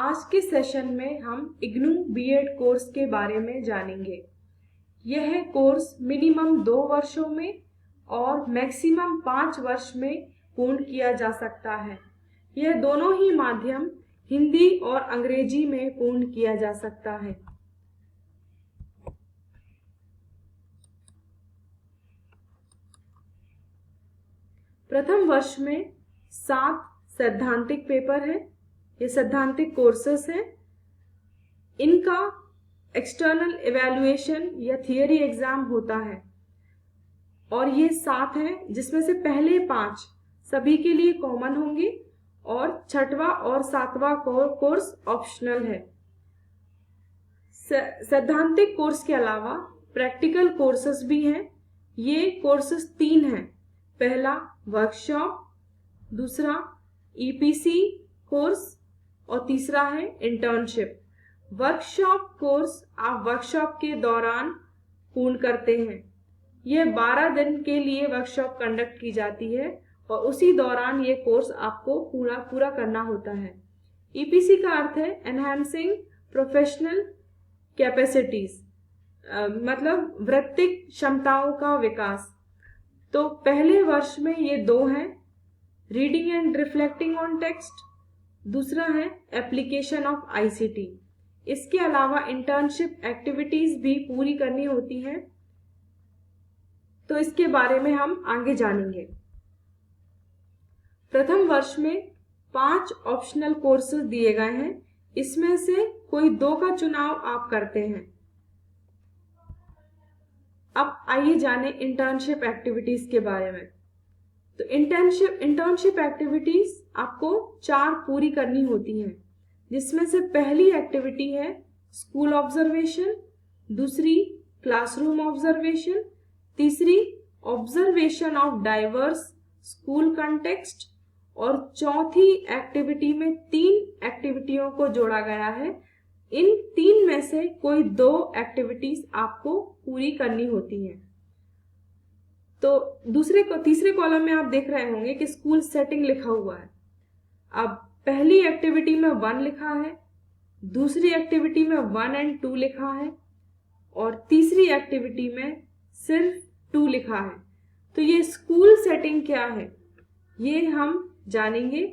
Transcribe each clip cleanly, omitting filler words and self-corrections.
आज के सेशन में हम इग्नू बीएड कोर्स के बारे में जानेंगे। यह कोर्स मिनिमम 2 वर्षों में और मैक्सिमम 5 वर्ष में पूर्ण किया जा सकता है। यह दोनों ही माध्यम हिंदी और अंग्रेजी में पूर्ण किया जा सकता है। प्रथम वर्ष में 7 सैद्धांतिक पेपर है। ये सैद्धांतिक कोर्सेस हैं। इनका एक्सटर्नल इवैल्यूएशन या थियरी एग्जाम होता है और ये 7 हैं, जिसमें से पहले 5 सभी के लिए कॉमन होंगे और 6वां और 7वां कोर्स ऑप्शनल है। सैद्धांतिक कोर्स के अलावा प्रैक्टिकल कोर्सेस भी हैं। ये कोर्सेस 3 हैं। पहला वर्कशॉप, दूसरा ईपीसी कोर्स और तीसरा है इंटर्नशिप। वर्कशॉप कोर्स आप वर्कशॉप के दौरान पूर्ण करते हैं। यह 12 दिन के लिए वर्कशॉप कंडक्ट की जाती है और उसी दौरान ये कोर्स आपको पूरा करना होता है। ईपीसी का अर्थ है एनहांसिंग प्रोफेशनल कैपेसिटीज, मतलब वृत्तिक क्षमताओं का विकास। तो पहले वर्ष में ये 2 हैं, reading and reflecting on text, दूसरा है एप्लीकेशन ऑफ आईसीटी। इसके अलावा इंटर्नशिप एक्टिविटीज भी पूरी करनी होती हैं, तो इसके बारे में हम आगे जानेंगे। प्रथम वर्ष में 5 ऑप्शनल कोर्सेज दिए गए हैं। इसमें से कोई 2 का चुनाव आप करते हैं। अब आइए जाने इंटर्नशिप एक्टिविटीज के बारे में। तो इंटर्नशिप एक्टिविटीज आपको 4 पूरी करनी होती हैं, जिसमें से पहली एक्टिविटी है स्कूल ऑब्जर्वेशन, दूसरी क्लासरूम ऑब्जर्वेशन, तीसरी observation of diverse school context और चौथी एक्टिविटी में 3 एक्टिविटियों को जोड़ा गया है। इन 3 में से कोई 2 एक्टिविटीज आपको पूरी करनी होती हैं। तो तीसरे कॉलम में आप देख रहे होंगे कि स्कूल सेटिंग लिखा हुआ है। अब पहली एक्टिविटी में 1 लिखा है, दूसरी एक्टिविटी में 1 और 2 लिखा है और तीसरी एक्टिविटी में सिर्फ 2 लिखा है। तो ये स्कूल सेटिंग क्या है, ये हम जानेंगे।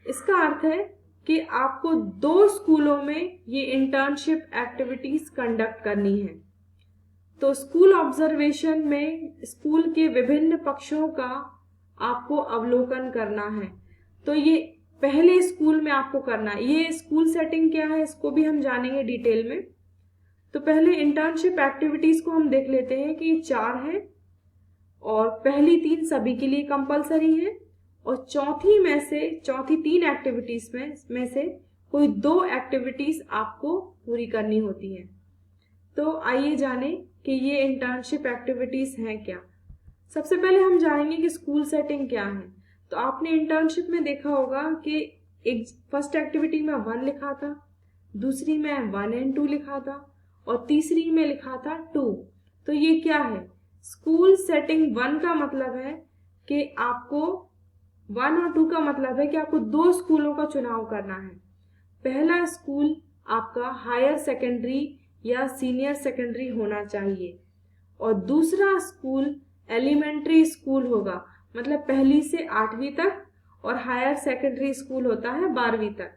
इसका अर्थ है कि आपको 2 स्कूलों में ये इंटर्नशिप एक्टिविटीज कंडक्ट करनी है। तो स्कूल ऑब्जर्वेशन में स्कूल के विभिन्न पक्षों का आपको अवलोकन करना है। तो ये पहले स्कूल में आपको करना है। ये स्कूल सेटिंग क्या है, इसको भी हम जानेंगे डिटेल में। तो पहले इंटर्नशिप एक्टिविटीज को हम देख लेते हैं कि ये 4 हैं और पहली 3 सभी के लिए कंपलसरी है और चौथी 3 एक्टिविटीज में से कोई 2 एक्टिविटीज आपको पूरी करनी होती है। तो आइए जाने कि ये इंटर्नशिप एक्टिविटीज हैं क्या। सबसे पहले हम जानेंगे कि स्कूल सेटिंग क्या है। तो आपने इंटर्नशिप में देखा होगा कि फर्स्ट एक्टिविटी में 1 लिखा था, दूसरी में 1 और 2 लिखा था और तीसरी में लिखा था 2। तो ये क्या है, स्कूल सेटिंग 1 का मतलब है कि आपको 1 और 2 का मतलब है कि आपको 2 स्कूलों का चुनाव करना है। पहला स्कूल आपका हायर सेकेंडरी या सीनियर सेकेंडरी होना चाहिए और दूसरा स्कूल एलिमेंट्री स्कूल होगा, मतलब 1ली से 8वीं तक, और हायर सेकेंडरी स्कूल होता है 12वीं तक।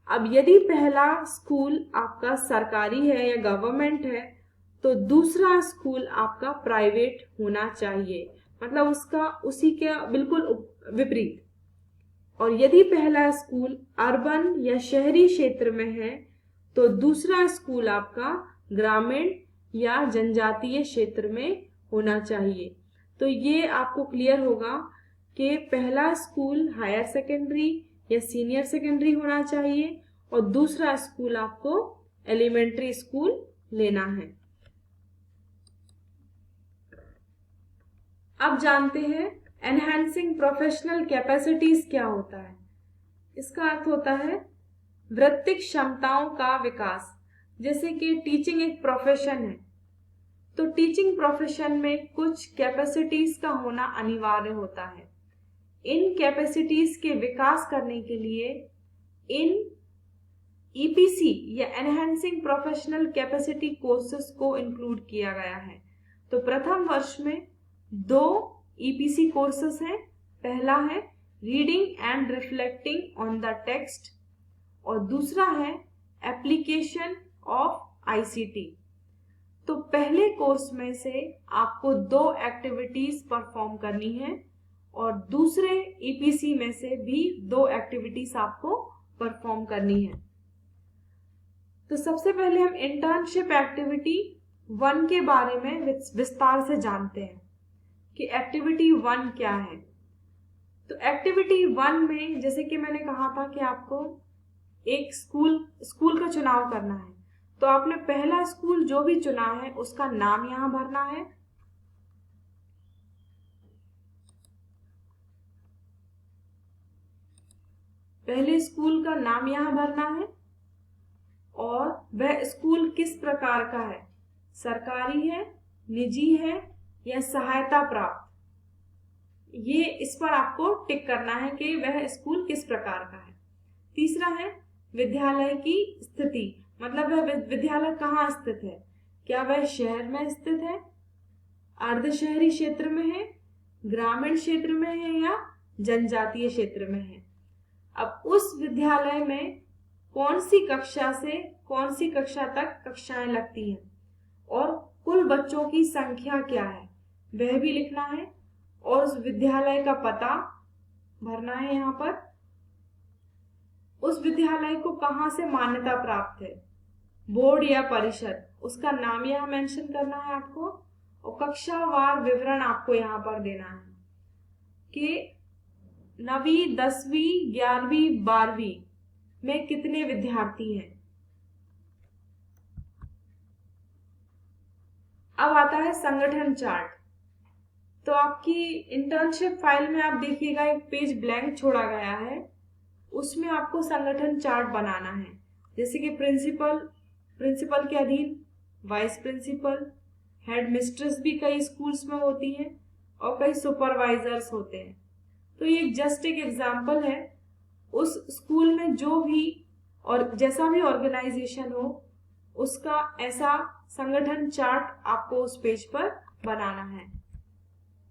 अब यदि पहला स्कूल आपका सरकारी है या गवर्नमेंट है तो दूसरा स्कूल आपका प्राइवेट होना चाहिए, मतलब उसी के बिल्कुल विपरीत। और यदि पहला स्कूल अर्बन या शहरी क्षेत्र में है तो दूसरा स्कूल आपका ग्रामीण या जनजातीय क्षेत्र में होना चाहिए। तो ये आपको क्लियर होगा कि पहला स्कूल हायर सेकेंडरी या सीनियर सेकेंडरी होना चाहिए और दूसरा स्कूल आपको एलिमेंट्री स्कूल लेना है। अब जानते हैं एनहांसिंग प्रोफेशनल कैपेसिटीज क्या होता है। इसका अर्थ होता है वृत्तिक क्षमताओं का विकास। जैसे कि टीचिंग एक प्रोफेशन है, तो टीचिंग प्रोफेशन में कुछ कैपेसिटीज का होना अनिवार्य होता है। इन कैपेसिटीज के विकास करने के लिए इन ईपीसी या एनहेंसिंग प्रोफेशनल कैपेसिटी कोर्सेज को इंक्लूड किया गया है। तो प्रथम वर्ष में 2 ईपीसी कोर्सेज हैं। पहला है reading and reflecting on the text और दूसरा है एप्लीकेशन ऑफ आईसीटी। तो पहले कोर्स में से आपको 2 एक्टिविटीज परफॉर्म करनी है और दूसरे ईपीसी में से भी 2 एक्टिविटीज आपको परफॉर्म करनी है। तो सबसे पहले हम इंटर्नशिप एक्टिविटी 1 के बारे में विस्तार से जानते हैं कि एक्टिविटी 1 क्या है। तो एक्टिविटी 1 में जैसे कि मैंने कहा था कि आपको एक स्कूल का चुनाव करना है। तो आपने पहला स्कूल जो भी चुना है उसका नाम यहां भरना है। पहले स्कूल का नाम यहां भरना है और वह स्कूल किस प्रकार का है, सरकारी है, निजी है या सहायता प्राप्त, ये इस पर आपको टिक करना है कि वह स्कूल किस प्रकार का है। तीसरा है विद्यालय की स्थिति, मतलब वह विद्यालय कहाँ स्थित है, क्या वह शहर में स्थित है, अर्ध शहरी क्षेत्र में है, ग्रामीण क्षेत्र में है या जनजातीय क्षेत्र में है। अब उस विद्यालय में कौन सी कक्षा से कौन सी कक्षा तक कक्षाएं लगती हैं और कुल बच्चों की संख्या क्या है वह भी लिखना है और उस विद्यालय का पता भरना है यहाँ पर। उस विद्यालय को कहाँ से मान्यता प्राप्त है, बोर्ड या परिषद, उसका नाम यहाँ मेंशन करना है आपको और कक्षावार विवरण आपको यहाँ पर देना है कि 9वीं 10वीं 11वीं 12वीं में कितने विद्यार्थी हैं। अब आता है संगठन चार्ट। तो आपकी इंटर्नशिप फाइल में आप देखिएगा एक पेज ब्लैंक छोड़ा गया है, उसमें आपको संगठन चार्ट बनाना है। जैसे कि प्रिंसिपल के अधीन वाइस प्रिंसिपल, हेड मिस्ट्रेस भी कई स्कूल्स में होती हैं और कई सुपरवाइजर्स होते हैं। तो ये जस्ट एक एग्जाम्पल है, उस स्कूल में जो भी और जैसा भी ऑर्गेनाइजेशन हो उसका ऐसा संगठन चार्ट आपको उस पेज पर बनाना है।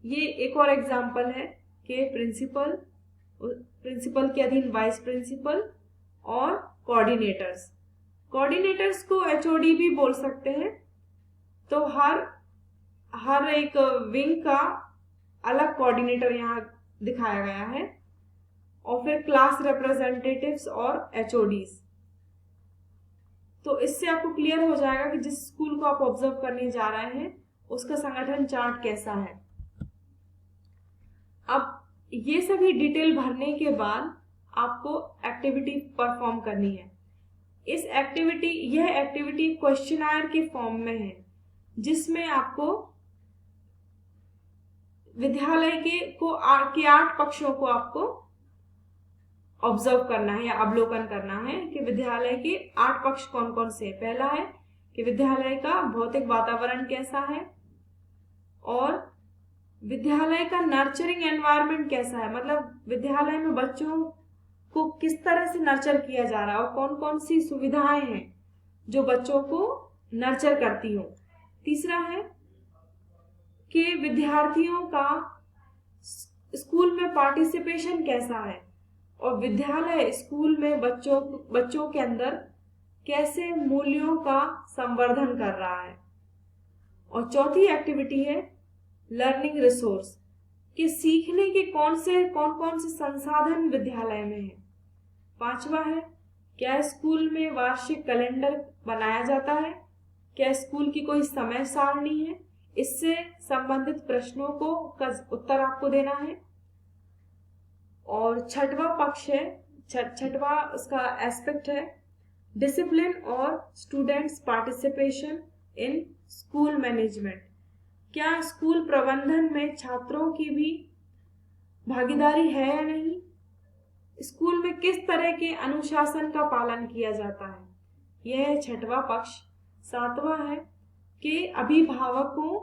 ये एक और एग्जाम्पल है कि प्रिंसिपल के अधीन वाइस प्रिंसिपल और कोऑर्डिनेटर्स को एचओडी भी बोल सकते हैं। तो हर एक विंग का अलग कोऑर्डिनेटर यहाँ दिखाया गया है और फिर क्लास रिप्रेजेंटेटिव्स और एचओडीज। तो इससे आपको क्लियर हो जाएगा कि जिस स्कूल को आप ऑब्जर्व करने जा रहे हैं उसका संगठन चार्ट कैसा है। अब ये सभी डिटेल भरने के बाद आपको एक्टिविटी परफॉर्म करनी है। यह एक्टिविटी क्वेश्चनायर के फॉर्म में है जिसमें आपको विद्यालय के 8 पक्षों को आपको ऑब्जर्व करना है या अवलोकन करना है कि विद्यालय के 8 पक्ष कौन कौन से हैं। पहला है कि विद्यालय का भौतिक वातावरण कैसा है और विद्यालय का नर्चरिंग एनवायरनमेंट कैसा है, मतलब विद्यालय में बच्चों को किस तरह से नर्चर किया जा रहा है और कौन कौन सी सुविधाएं हैं जो बच्चों को नर्चर करती हो। तीसरा है कि विद्यार्थियों का स्कूल में पार्टिसिपेशन कैसा है और विद्यालय स्कूल में बच्चों के अंदर कैसे मूल्यों का संवर्धन कर रहा है। और चौथी एक्टिविटी है लर्निंग रिसोर्स, कि सीखने के कौन कौन से संसाधन विद्यालय में है। पांचवा है क्या स्कूल में वार्षिक कैलेंडर बनाया जाता है, क्या स्कूल की कोई समय सारणी है, इससे संबंधित प्रश्नों को का उत्तर आपको देना है। और छठवा उसका एस्पेक्ट है डिसिप्लिन और students participation in school management, क्या स्कूल प्रबंधन में छात्रों की भी भागीदारी है या नहीं, स्कूल में किस तरह के अनुशासन का पालन किया जाता है, यह है छठवां पक्ष। सातवां है कि अभिभावकों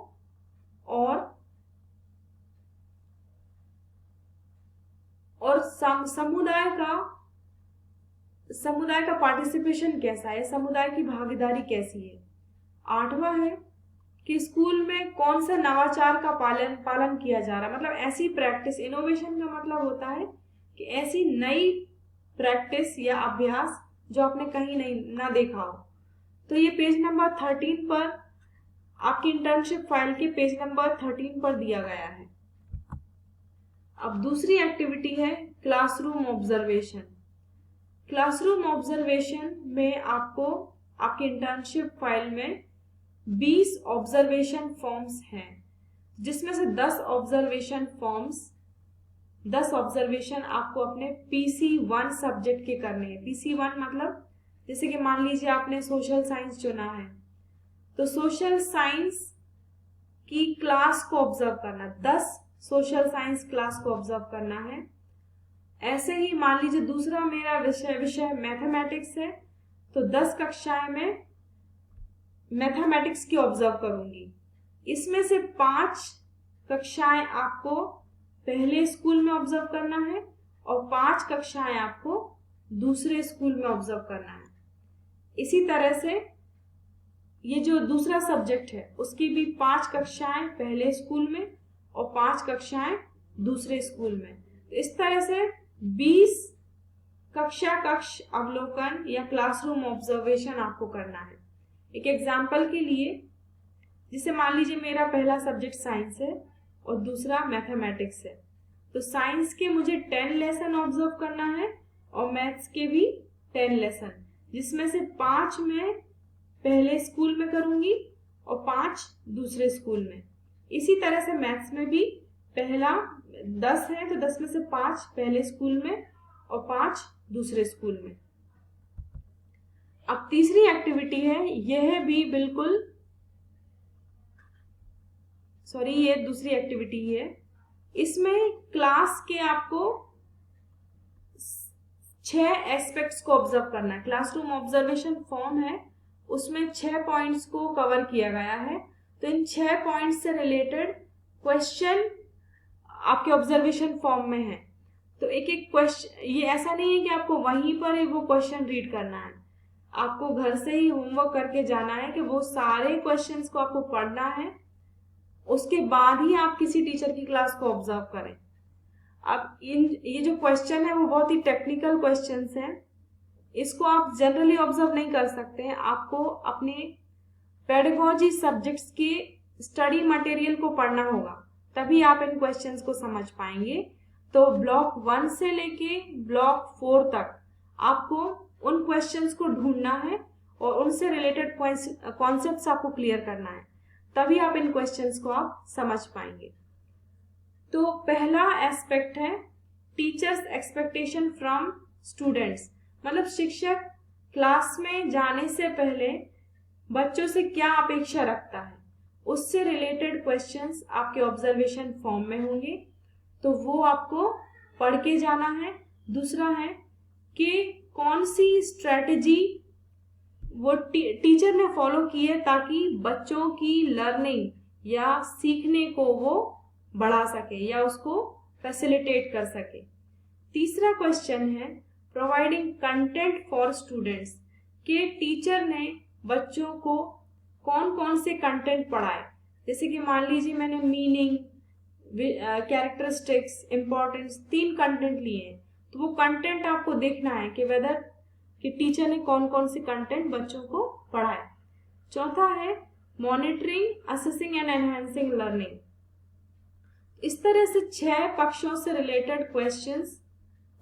और समुदाय का समुदाय का पार्टिसिपेशन कैसा है, समुदाय की भागीदारी कैसी है। 8वां है कि स्कूल में कौन सा नवाचार का पालन किया जा रहा है, मतलब ऐसी प्रैक्टिस, इनोवेशन का मतलब होता है कि ऐसी नई प्रैक्टिस या अभ्यास जो आपने कहीं नहीं ना देखा हो। तो ये पेज नंबर 13 पर, आपकी इंटर्नशिप फाइल के पेज नंबर 13 पर दिया गया है। अब दूसरी एक्टिविटी है क्लासरूम ऑब्जर्वेशन। क्लासरूम ऑब्जर्वेशन में आपको आपकी इंटर्नशिप फाइल में 20 ऑब्जर्वेशन फॉर्म्स हैं, जिसमें से 10 ऑब्जर्वेशन आपको अपने PC1 सब्जेक्ट के करने हैं। PC1 मतलब जैसे कि मान लीजिए आपने सोशल साइंस चुना है, तो सोशल साइंस की क्लास को ऑब्जर्व करना, 10 सोशल साइंस क्लास को ऑब्जर्व करना है। ऐसे ही मान लीजिए दूसरा मेरा विषय मैथमेटिक्स है, तो 10 कक्षाएं में मैथमेटिक्स की ऑब्जर्व करूंगी। इसमें से 5 कक्षाएं आपको पहले स्कूल में ऑब्जर्व करना है और 5 कक्षाएं आपको दूसरे स्कूल में ऑब्जर्व करना है। इसी तरह से ये जो दूसरा सब्जेक्ट है उसकी भी 5 कक्षाएं पहले स्कूल में और 5 कक्षाएं दूसरे स्कूल में। तो इस तरह से 20 कक्ष अवलोकन या क्लासरूम ऑब्जर्वेशन आपको करना है। एक एग्जाम्पल के लिए, जिसे मान लीजिए मेरा पहला सब्जेक्ट साइंस है और दूसरा मैथमेटिक्स है, तो साइंस के मुझे 10 लेसन ऑब्जर्व करना है और मैथ्स के भी 10 लेसन, जिसमें से 5 मैं पहले स्कूल में करूंगी और 5 दूसरे स्कूल में। इसी तरह से मैथ्स में भी पहला 10 है, तो 10 में से 5 पहले स्कूल में और 5 दूसरे स्कूल में। अब तीसरी एक्टिविटी है, यह भी बिल्कुल ये दूसरी एक्टिविटी है। इसमें क्लास के आपको 6 एस्पेक्ट्स को ऑब्जर्व करना है। क्लासरूम ऑब्जर्वेशन फॉर्म है, उसमें 6 पॉइंट्स को कवर किया गया है। तो इन 6 पॉइंट्स से रिलेटेड क्वेश्चन आपके ऑब्जर्वेशन फॉर्म में है। तो एक एक क्वेश्चन, ये ऐसा नहीं है कि आपको वहीं पर ही वो क्वेश्चन रीड करना है, आपको घर से ही होमवर्क करके जाना है कि वो सारे क्वेश्चंस को आपको पढ़ना है, उसके बाद ही आप किसी टीचर की क्लास को ऑब्जर्व करें। अब ये जो क्वेश्चन है वो बहुत ही टेक्निकल क्वेश्चंस हैं, इसको आप जनरली ऑब्जर्व नहीं कर सकते हैं। आपको अपने पेडागॉजी सब्जेक्ट्स के स्टडी मटेरियल को पढ़ना होगा, तभी आप इन क्वेश्चंस को समझ पाएंगे। तो ब्लॉक 1 से लेके ब्लॉक 4 तक आपको उन क्वेश्चंस को ढूंढना है और उनसे रिलेटेड कॉन्सेप्ट्स आपको क्लियर करना है, तभी आप इन क्वेश्चंस को आप समझ पाएंगे। तो पहला एस्पेक्ट है टीचर्स एक्सपेक्टेशन फ्रॉम स्टूडेंट्स, मतलब शिक्षक क्लास में जाने से पहले बच्चों से क्या अपेक्षा रखता है, उससे रिलेटेड क्वेश्चंस आपके ऑब्जर्वेशन फॉर्म में होंगे, तो वो आपको पढ़ के जाना है। दूसरा है कि कौन सी स्ट्रेटजी वो टीचर ने फॉलो की है ताकि बच्चों की लर्निंग या सीखने को वो बढ़ा सके या उसको फैसिलिटेट कर सके। तीसरा क्वेश्चन है प्रोवाइडिंग कंटेंट फॉर स्टूडेंट्स, के टीचर ने बच्चों को कौन कौन से कंटेंट पढ़ाए। जैसे कि मान लीजिए मैंने मीनिंग, कैरेक्टरिस्टिक्स, इंपॉर्टेंस 3 कंटेंट लिए हैं, तो वो कंटेंट आपको देखना है कि वेदर कि टीचर ने कौन कौन से कंटेंट बच्चों को पढ़ाए। चौथा है monitoring, assessing and enhancing learning. इस तरह से 6 पक्षों से रिलेटेड क्वेश्चंस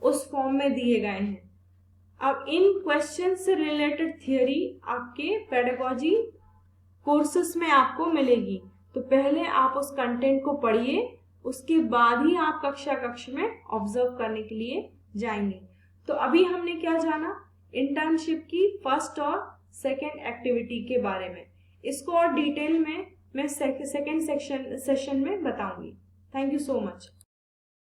उस फॉर्म में दिए गए हैं। अब इन क्वेश्चन से रिलेटेड थियरी आपके पेडागॉजी कोर्सेस में आपको मिलेगी, तो पहले आप उस कंटेंट को पढ़िए, उसके बाद ही आप कक्षा में ऑब्जर्व करने के लिए जाएंगे। तो अभी हमने क्या जाना, इंटर्नशिप की फर्स्ट और सेकेंड एक्टिविटी के बारे में। इसको और डिटेल में मैं सेकेंड सेशन में बताऊंगी। Thank you so much.